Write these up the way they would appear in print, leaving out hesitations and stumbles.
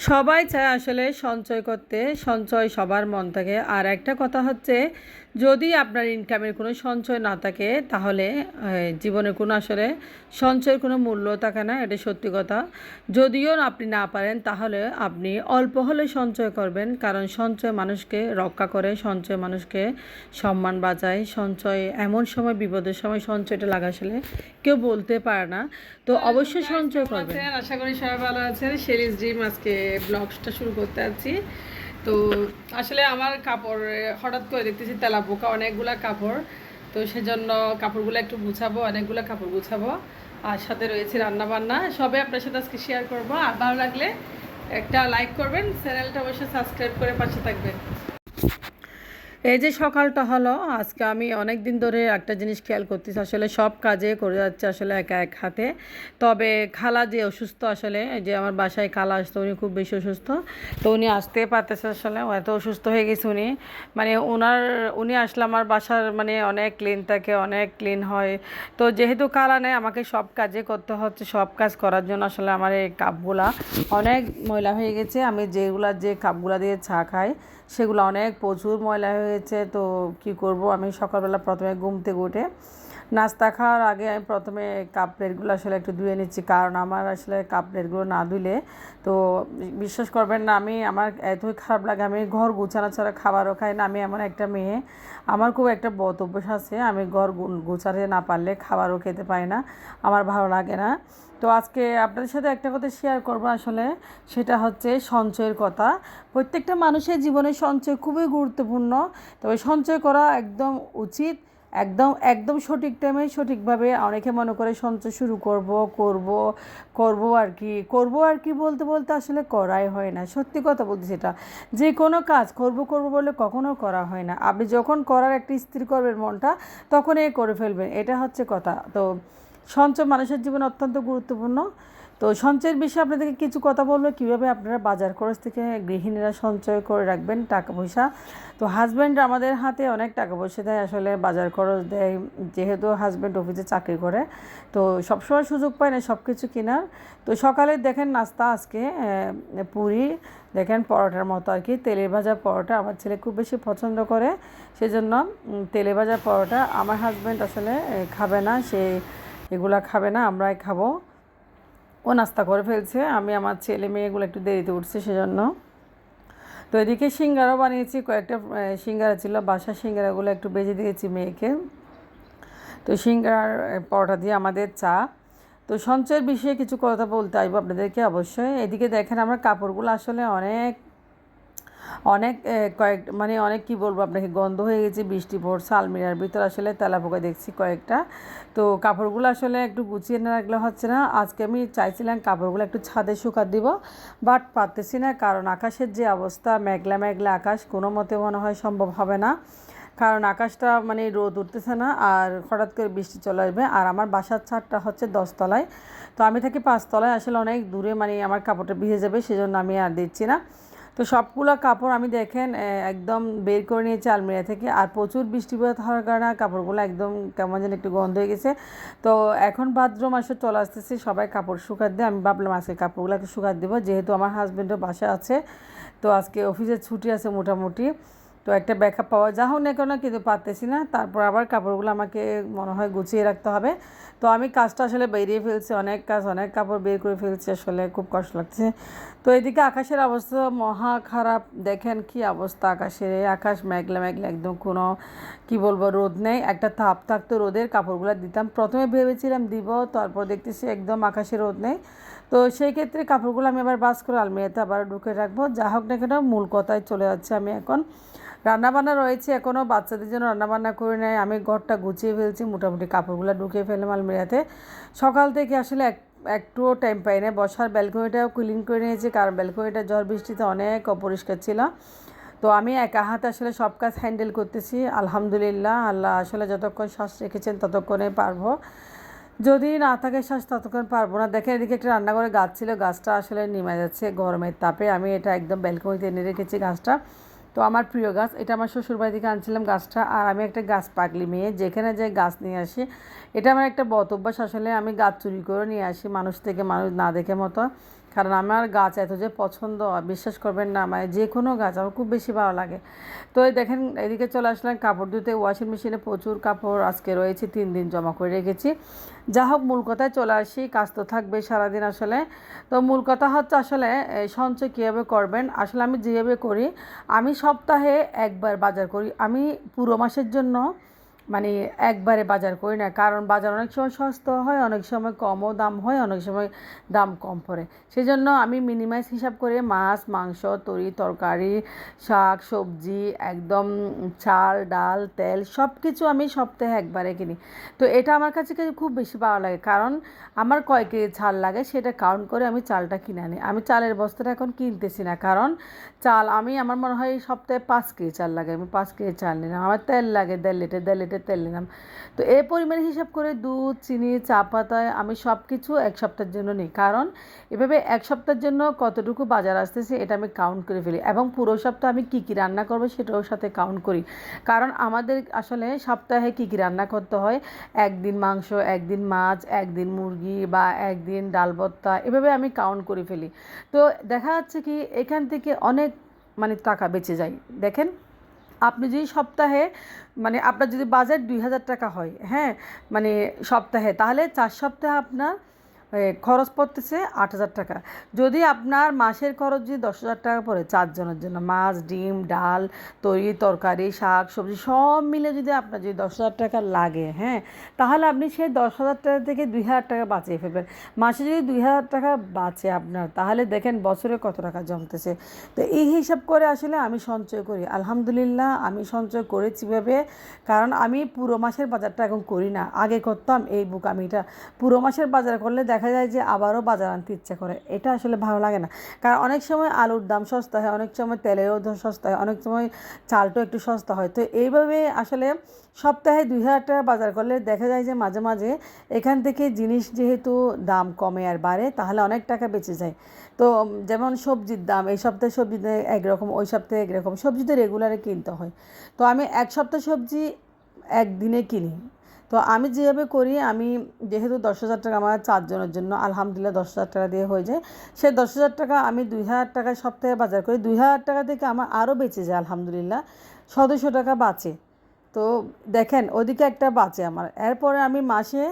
সবাই চায় আসলে সঞ্চয় করতে, সঞ্চয় সবার মন থাকে। আর একটা কথা হচ্ছে, যদি আপনার ইনকামের কোনো সঞ্চয় না থাকে তাহলে জীবনে কোনো আসলে সঞ্চয়ের কোনো মূল্য থাকে না, এটা সত্যি কথা। যদিও আপনি না পারেন তাহলে আপনি অল্প হলে সঞ্চয় করবেন, কারণ সঞ্চয় মানুষকে রক্ষা করে, সঞ্চয় মানুষকে সম্মান বাঁচায়। সঞ্চয় এমন সময়, বিপদের সময় সঞ্চয়টা লাগা আসলে কেউ বলতে পারে না। তো অবশ্যই সঞ্চয় করবেন। আশা করি সবাই ভালো আছেন। শেরিজ ড্রিম আজকে ব্লগসটা শুরু করতে যাচ্ছি। তো আসলে আমার কাপড় হঠাৎ করে দেখতেছি তেলা পোকা অনেকগুলা কাপড়, তো সেজন্য কাপড়গুলো একটু গুছাবো, অনেকগুলো কাপড় গুছাবো। আর সাথে রয়েছে রান্না বান্না, সবে আপনার সাথে আজকে শেয়ার করবো। আর ভালো লাগলে একটা লাইক করবেন, চ্যানেলটা অবশ্যই সাবস্ক্রাইব করে পাশে থাকবেন। এই যে সকালটা হলো, আজকে আমি অনেক দিন ধরে একটা জিনিস খেয়াল করতেছি, আসলে সব কাজে করে যাচ্ছে আসলে একা এক হাতে। তবে খালা যে অসুস্থ, আসলে যে আমার বাসায় খালা আসতো, উনি খুব বেশি অসুস্থ। তো উনি আসতে পারতেছে, আসলে এত অসুস্থ হয়ে গেছে উনি। মানে উনি আসলে আমার বাসার মানে অনেক ক্লিন থাকে, অনেক ক্লিন হয়। তো যেহেতু খালা নেই, আমাকে সব কাজে করতে হচ্ছে। সব কাজ করার জন্য আসলে আমার এই কাপগুলা অনেক ময়লা হয়ে গেছে। আমি যে কাপগুলা দিয়ে চা খাই সেগুলো অনেক প্রচুর ময়লা হয়েছে। তো কি করব, আমি সকালবেলা প্রথমে ঘুম থেকে উঠে নাস্তা খাওয়ার আগে আমি প্রথমে কাপ প্লেটগুলো আসলে একটু ধুয়ে নিচ্ছি, কারণ আমার আসলে কাপ প্লেটগুলো না ধুলে তো বিশ্বাস করবেন না, আমার এতই খারাপ লাগে। আমি ঘর গুছানো ছাড়া খাবারও খাই না। আমি এমন একটা মেয়ে, আমার খুব একটা বদ অভ্যাস আছে, আমি ঘর গুছাতে না পারলে খাবারও খেতে পাই না, আমার ভালো লাগে না। তো আজকে আপনাদের সাথে একটা কথা শেয়ার করবো আসলে, সেটা হচ্ছে সঞ্চয়ের কথা। প্রত্যেকটা মানুষের জীবনে সঞ্চয় খুবই গুরুত্বপূর্ণ। তবে সঞ্চয় করা একদম উচিত, একদম একদম সঠিক টাইমে সঠিকভাবে। অনেকে মনে করে সঞ্চয় শুরু করব আর কি বলতে বলতে আসলে করাই হয় না। সত্যি কথা বলতে, সেটা যে কোনো কাজ করব বলে কখনো করা হয় না। আপনি যখন করার একটা স্থির করবেন মনটা, তখনই করে ফেলবেন, এটা হচ্ছে কথা। তো সঞ্চয় মানুষের জীবনে অত্যন্ত গুরুত্বপূর্ণ। তো সঞ্চয়ের বিষয়ে আপনাদেরকে কিছু কথা বলবো, কীভাবে আপনারা বাজার খরচ থেকে গৃহিণীরা সঞ্চয় করে রাখবেন টাকা পয়সা। তো হাজব্যান্ড আমাদের হাতে অনেক টাকা পয়সা দেয়, আসলে বাজার খরচ দেয়। যেহেতু হাজব্যান্ড অফিসে চাকরি করে, তো সবসময় সুযোগ পায় না সব কিছু কেনার। তো সকালে দেখেন নাস্তা আজকে পুরি, দেখেন পরোটার মতো আর কি, তেলে ভাজা পরোটা। আমার ছেলে খুব বেশি পছন্দ করে, সেজন্য তেলে ভাজা পরোটা। আমার হাজব্যান্ড আসলে খাবে না, সে এগুলা খাবে না, আমরাই খাবো। ও নাস্তা করে ফেলছে, আমি আমার ছেলে মেয়েগুলো একটু দেরিতে উঠছে সেজন্য। তো এদিকে সিঙ্গারাও বানিয়েছি, কয়েকটা সিঙ্গারা ছিল, বাসার সিঙ্গারাগুলো একটু বেজে দিয়েছি মেয়েকে। তো সিঙ্গারার পরোটা দিয়ে আমাদের চা। তো সঞ্চয়ের বিষয়ে কিছু কথা বলতে আসবো আপনাদেরকে অবশ্যই। এদিকে দেখেন আমার কাপড়গুলো আসলে অনেক অনেক মানে অনেক কী বলবো আপনাকে, গন্ধ হয়ে গেছে, বৃষ্টি পড়ছে, আলমিরার ভিতর আসলে তেলাপোকা দেখছি কয়েকটা। তো কাপড়গুলো আসলে একটু গুছিয়ে না রাখলে হচ্ছে না। আজকে আমি চাইছিলাম কাপড়গুলো একটু ছাদে শুকা দিব, বাট পারতেছি না, কারণ আকাশের যে অবস্থা, মেঘলা মেঘলা আকাশ, কোনো মতে মনে হয় সম্ভব হবে না। কারণ আকাশটা মানে রোদ উঠতেছে না, আর হঠাৎ করে বৃষ্টি চলে আসবে। আর আমার বাসার ছাদটা হচ্ছে 10 তলায়, তো আমি থাকি 5 তলায়, আসলে অনেক দূরে, মানে আমার কাপড়টা ভিজে যাবে, সেজন্য আমি আর দিচ্ছি না। তো সবগুলো কাপড় আমি দেখেন একদম বের করে নিয়েছি আলমিরা থেকে। আর প্রচুর বৃষ্টিপাত হওয়ার কারণে কাপড়গুলো একদম কেমন যেন একটু গন্ধ হয়ে গেছে। তো এখন ভাদ্র মাসে চলে আসতেছে, সবাই কাপড় শুকাত দেয়, আমি ভাবলাম আজকে কাপড়গুলো একটু শুকাত দেবো, যেহেতু আমার হাজব্যান্ডও বাসা আছে। তো আজকে অফিসের ছুটি আছে মোটামুটি, তো একটা ব্যাকআপ পাওয়া যা হোক না কেন, কিন্তু পারতেছি না। তারপর আবার কাপড়গুলো আমাকে মনে হয় গুছিয়ে রাখতে হবে। তো আমি কাজটা আসলে বেরিয়ে ফেলছি, অনেক কাজ, অনেক কাপড় বের করে ফেলছি, আসলে খুব কষ্ট লাগছে। তো এদিকে আকাশের অবস্থা মহা খারাপ, দেখেন কি অবস্থা আকাশের। এই আকাশ মেঘলা মেঘলা, একদম কোনো কি বলবো, রোদ নেই, একটা তাপ থাকতো রোদের, কাপড়গুলো দিতাম। প্রথমে ভেবেছিলাম দিব, তারপর দেখতেছি একদম আকাশে রোদ নেই। তো সেই ক্ষেত্রে কাপড়গুলো আমি আবার বাস করে আলমিরাতে আবার ঢুকে রাখবো। যা হোক না কেন, মূল কথায় চলে যাচ্ছে। আমি এখন রান্নাবান্না রয়েছে, এখনও বাচ্চাদের জন্য রান্নাবান্না করে নেয়, আমি ঘরটা গুছিয়ে ফেলছি, মোটামুটি কাপড়গুলো ঢুকিয়ে ফেললাম আলমিরাতে। সকাল থেকে আসলে একটুও টাইম পাই না বসার। ব্যালকনিটাও ক্লিন করে নিয়েছি, কারণ ব্যালকনিটা ঝড় বৃষ্টিতে অনেক অপরিষ্কার ছিল। তো আমি একা হাতে আসলে সব কাজ হ্যান্ডেল করতেছি, আলহামদুলিল্লাহ। আল্লাহ আসলে যতক্ষণ শ্বাস রেখেছেন ততক্ষণে পারবো, যদি না থাকে শ্বাস ততক্ষণ পারবো না। দেখেন এদিকে একটা রান্নাঘরে গাছ ছিল, গাছটা আসলে নেমে যাচ্ছে গরমের তাপে। আমি এটা একদম ব্যালকনিতে এনে রেখেছি গাছটা। তো আমার প্রিয় গাছ এটা, আমার শ্বশুরবাড়ি থেকে আনছিলাম গাছটা। আর আমি একটা গাছ পাগলি মেয়ে, যেখানে যাই গাছ নিয়ে আসি, এটা আমার একটা বদ অভ্যাস। আসলে আমি গাছ চুরি করে নিয়ে আসি, মানুষ থেকে, মানুষ না দেখে মতো। কারণ আমার গাছ এত যে পছন্দ, বিশ্বাস করবেন না, মানে যে কোনো গাছ আমার খুব বেশি ভালো লাগে। তো এই দেখেন এদিকে চলে আসলাম কাপড় ধুতে। ওয়াশিং মেশিনে প্রচুর কাপড় আজকে রয়েছে, 3 দিন জমা করে রেখেছি। যা হোক, মূল কথায় চলে আসি, কাজ তো থাকবে সারাদিন আসলে। তো মূল কথা হচ্ছে আসলে সঞ্চয় কীভাবে করবেন। আসলে আমি যেভাবে করি, আমি সপ্তাহে একবার বাজার করি। আমি পুরো মাসের জন্য মানে একবারে বাজার করি না, কারণ বাজার অনেক সময় সস্তা হয়, অনেক সময় কমও দাম হয়, অনেক সময় দাম কম পড়ে। সেই জন্য আমি মিনিমাইজ হিসাব করে মাছ, মাংস, তরকারি, শাক সবজি, একদম চাল ডাল তেল সব কিছু আমি সপ্তাহে একবারে কিনি। তো এটা আমার কাছে খুব বেশি ভালো লাগে, কারণ আমার কয় কেজি চাল লাগে সেটা কাউন্ট করে আমি চালটা কিনে আনি। আমি চালের বস্তাটা এখন কিনতেছি না, কারণ চাল আমার মনে হয় সপ্তাহে 5 কেজি চাল লাগে, আমি 5 কেজি চাল নিলাম। আমার তেল লাগে 1.5 লিটার তেল নিলাম। তো এই পরিমাণে হিসাব করে দুধ, চিনি, চা পাতা আমি সব কিছু এক সপ্তাহের জন্য নিই, কারণ এভাবে এক সপ্তাহের জন্য কতটুকু বাজার আসতেছে এটা আমি কাউন্ট করে ফেলি, এবং পুরো সপ্তাহ আমি কী কী রান্না করবো সেটাও সাথে কাউন্ট করি। কারণ আমাদের আসলে সপ্তাহে কী কী রান্না করতে হয়, একদিন মাংস, একদিন মাছ, একদিন মুরগি, বা একদিন ডাল ভর্তা, এভাবে আমি কাউন্ট করে ফেলি। তো দেখা যাচ্ছে কি এখান থেকে অনেক টাকা বেঁচে যায়। দেখেন, আপনি যদি সপ্তাহে আপনার যদি বাজেট 2,000 টাকা হয়, হ্যাঁ, সপ্তাহে, তাহলে 4 সপ্তাহে আপনার খরচ পড়তেছে 8,000 টাকা। যদি আপনার মাসের খরচ যদি 10,000 টাকা পড়ে 4 জনের জন্য, মাছ, ডিম, ডাল, তরকারি, শাক সবজি সব মিলে যদি আপনার যদি 10,000 টাকা লাগে, হ্যাঁ, তাহলে আপনি সেই 10,000 টাকা থেকে 2,000 টাকা বাঁচিয়ে ফেলবেন। মাসে যদি 2,000 টাকা বাঁচে আপনার, তাহলে দেখেন বছরে কত টাকা জমতেছে। তো এই হিসাব করে আসলে আমি সঞ্চয় করি। আলহামদুলিল্লাহ আমি সঞ্চয় করেছি ভেবে, কারণ আমি পুরো মাসের বাজারটা এখন করি না। আগে করতাম এই বোকামিটা, পুরো মাসের বাজার করলে দেখা যায় যে আবারও বাজার আনতে ইচ্ছা করে, এটা আসলে ভালো লাগে না। কারণ অনেক সময় আলুর দাম সস্তা হয়, অনেক সময় তেলেরও দাম সস্তা হয়, অনেক সময় চালটাও একটু সস্তা হয়। তো এইভাবে আসলে সপ্তাহে 2,000 টাকা বাজার করলে দেখা যায় যে মাঝে মাঝে এখান থেকে জিনিস যেহেতু দাম কমে আর বাড়ে, তাহলে অনেক টাকা বেঁচে যায়। তো যেমন সবজির দাম, এই সপ্তাহে সবজি একরকম, ওই সপ্তাহে একরকম, সবজি তো রেগুলারে কিনতে হয়। তো আমি এক সপ্তাহ সবজি একদিনে কিনি। তো আমি যেভাবে করি, আমি যেহেতু 10,000 টাকা আমার 4 জনের জন্য, আলহামদুলিল্লাহ 10,000 টাকা দিয়ে হয়ে যায়। সেই 10,000 টাকা আমি 2,000 টাকা সপ্তাহে বাজার করি। 2,000 টাকা থেকে আমার আরও বেঁচে যায়, আলহামদুলিল্লাহ 1,700 টাকা বাঁচে। তো দেখেন ওদিকে একটা বাঁচে আমার। এরপরে আমি মাসে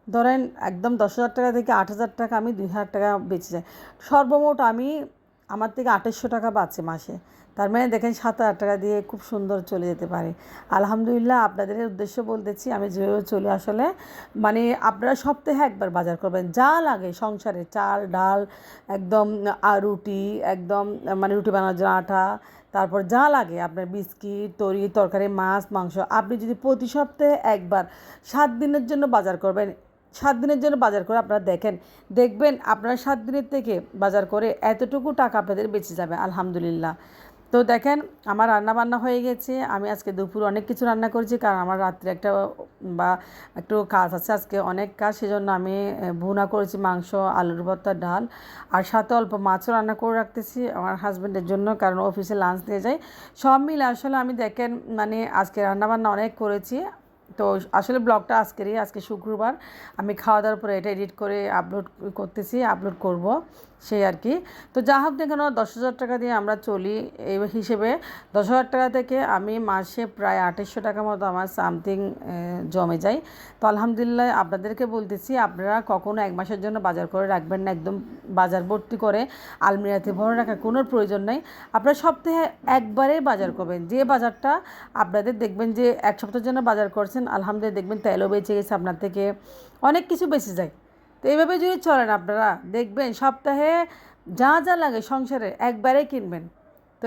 ধরেন একদম 10,000 টাকা থেকে 8,000 টাকা, আমি 2,000 টাকা বেঁচে যায়। সর্বমোট আমার থেকে 2,800 টাকা বাঁচে মাসে। তার মানে দেখেন 7,000 টাকা দিয়ে খুব সুন্দর চলে যেতে পারে। আলহামদুলিল্লাহ আপনাদের উদ্দেশ্য বলতেছি আমি যেভাবে চলি আসলে, আপনারা সপ্তাহে একবার বাজার করবেন, যা লাগে সংসারে, চাল ডাল, একদম রুটি, একদম রুটি বানানোর জন্য আটা, তারপর যা লাগে আপনার বিস্কিট, তরকারি, মাছ, মাংস, আপনি যদি প্রতি সপ্তাহে একবার 7 দিনের জন্য বাজার করবেন, 7 দিনের জন্য বাজার করে আপনারা দেখবেন আপনারা 7 দিনের থেকে বাজার করে এতটুকু টাকা আপনাদের বেঁচে যাবে, আলহামদুলিল্লাহ। তো দেখেন আমার রান্না বান্না হয়ে গেছে। আমি আজকে দুপুর অনেক কিছু রান্না করেছি, কারণ আমার রাত্রে বা একটু কাজ আছে, আজকে অনেক কাজ, সেজন্য আমি ভুনা করেছি, মাংস, আলুর ভর্তা, ডাল, আর সাথে অল্প মাছও রান্না করে রাখতেছি আমার হাজব্যান্ডের জন্য, কারণ অফিসে লাঞ্চ দিয়ে যায়। সব মিলে আসলে আমি দেখেন আজকে রান্নাবান্না অনেক করেছি। তো আসলে ব্লগটা আজকে শুক্রবার, আমি খাওয়া দাওয়ার পরে এটা এডিট করে আপলোড করব, সেই আর কি। তো যা হোক দেখেন, 10,000 টাকা দিয়ে আমরা চলি, এই হিসেবে 10,000 টাকা থেকে আমি মাসে প্রায় 2,800 টাকা মতো আমার সামথিং জমে যায়। তো আলহামদুলিল্লাহ আপনাদেরকে বলতেছি, আপনারা কখনো 1 মাসের জন্য বাজার করে রাখবেন না, একদম বাজার ভর্তি করে আলমিরাতে ভরে রাখার কোনো প্রয়োজন নেই। আপনারা সপ্তাহে একবারেই বাজার করবেন, যে বাজারটা আপনাদের দেখবেন যে 1 সপ্তাহের জন্য বাজার করছেন, আলহামদুলিল্লাহ দেখবেন তেলও বেঁচে গেছে, আপনার থেকে অনেক কিছু বেঁচে যায়। তো এইভাবে যদি চলেন আপনারা দেখবেন সপ্তাহে যা যা লাগে সংসারে একবারেই কিনবেন। তো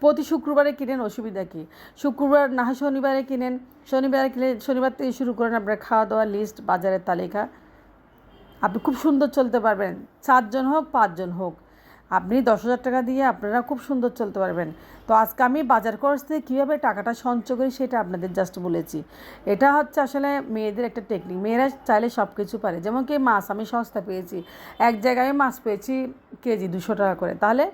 প্রতি শুক্রবারে কিনেন, অসুবিধা কী? শুক্রবার না হয় শনিবারে কিনেন, শনিবার থেকে শুরু করেন আপনার খাওয়া দাওয়ার লিস্ট, বাজারের তালিকা। আপনি খুব সুন্দর চলতে পারবেন, 4 জন হোক 5 জন হোক, আপনি 10,000 টাকা দিয়ে আপনারা খুব সুন্দর চলতে পারবেন। তো আজকে আমি বাজার খরচ থেকে কীভাবে টাকাটা সঞ্চয় করি সেটা আপনাদের জাস্ট বলেছি। এটা হচ্ছে আসলে মেয়েদের একটা টেকনিক, মেয়েরা চাইলে সব কিছু পারে। যেমন কি মাছ আমি সস্তা পেয়েছি, এক জায়গায় মাছ পেয়েছি কেজি 200 টাকা করে, তাহলে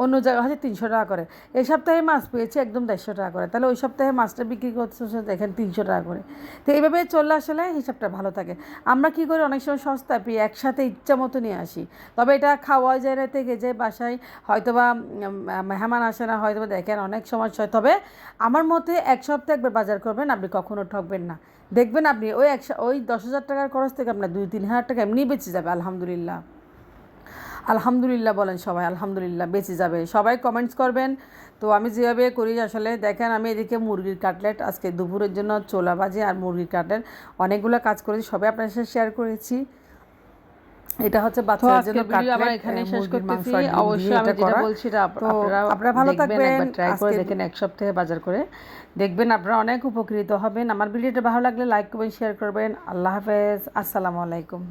অন্য জায়গায় হচ্ছে 300 টাকা করে। এই সপ্তাহে মাছ পেয়েছি একদম 150 টাকা করে, তাহলে ওই সপ্তাহে মাছটা বিক্রি করতে দেখেন 300 টাকা করে। তো এইভাবে চললে আসলে হিসাবটা ভালো থাকে। আমরা কী করি, অনেক সময় সস্তা পেয়ে একসাথে ইচ্ছা মতো নিয়ে আসি, তবে এটা খাওয়া যায় না থেকে যে বাসায় হয়তোবা মেহমান আসে না, হয়তোবা দেখেন অনেক সমস্যা হয়। তবে আমার মতে এক সপ্তাহে একবার বাজার করবেন, আপনি কখনো ঠকবেন না। দেখবেন আপনি ওই 10,000 টাকার খরচ থেকে আপনার 2-3 হাজার টাকা এমনি বেঁচে যাবে। আলহামদুলিল্লাহ, আলহামদুলিল্লাহ বলেন সবাই, আলহামদুলিল্লাহ বেঁচে যাবে। সবাই কমেন্টস করবেন। তো আমি যেভাবে করি আসলে দেখেন, আমি এদিকে মুরগির কাটলেট আজকে দুপুরের জন্য ছোলা ভাজি আর মুরগির কাটলেট অনেকগুলো কাজ করেছি, সবাই আপনার সাথে শেয়ার করেছি। এটা হচ্ছে বাচ্চাদের জন্য কাটলেট, এখানে শেষ মুরগির মাংস করতেছি। আর ডিম অবশ্যই দিয়ে আমি এটা যেটা করা। বলছি তো আপনারা ভালো দেখবেন, থাকবেন, একবার ট্রাই করে আজকে দেখেন এক সপ্তাহে বাজার করে দেখবেন, আপনারা অনেক উপকৃত হবেন। আমার ভিডিওটা ভালো লাগলে লাইক করবেন, শেয়ার করবেন। আল্লাহ হাফেজ, আসসালামু আলাইকুম।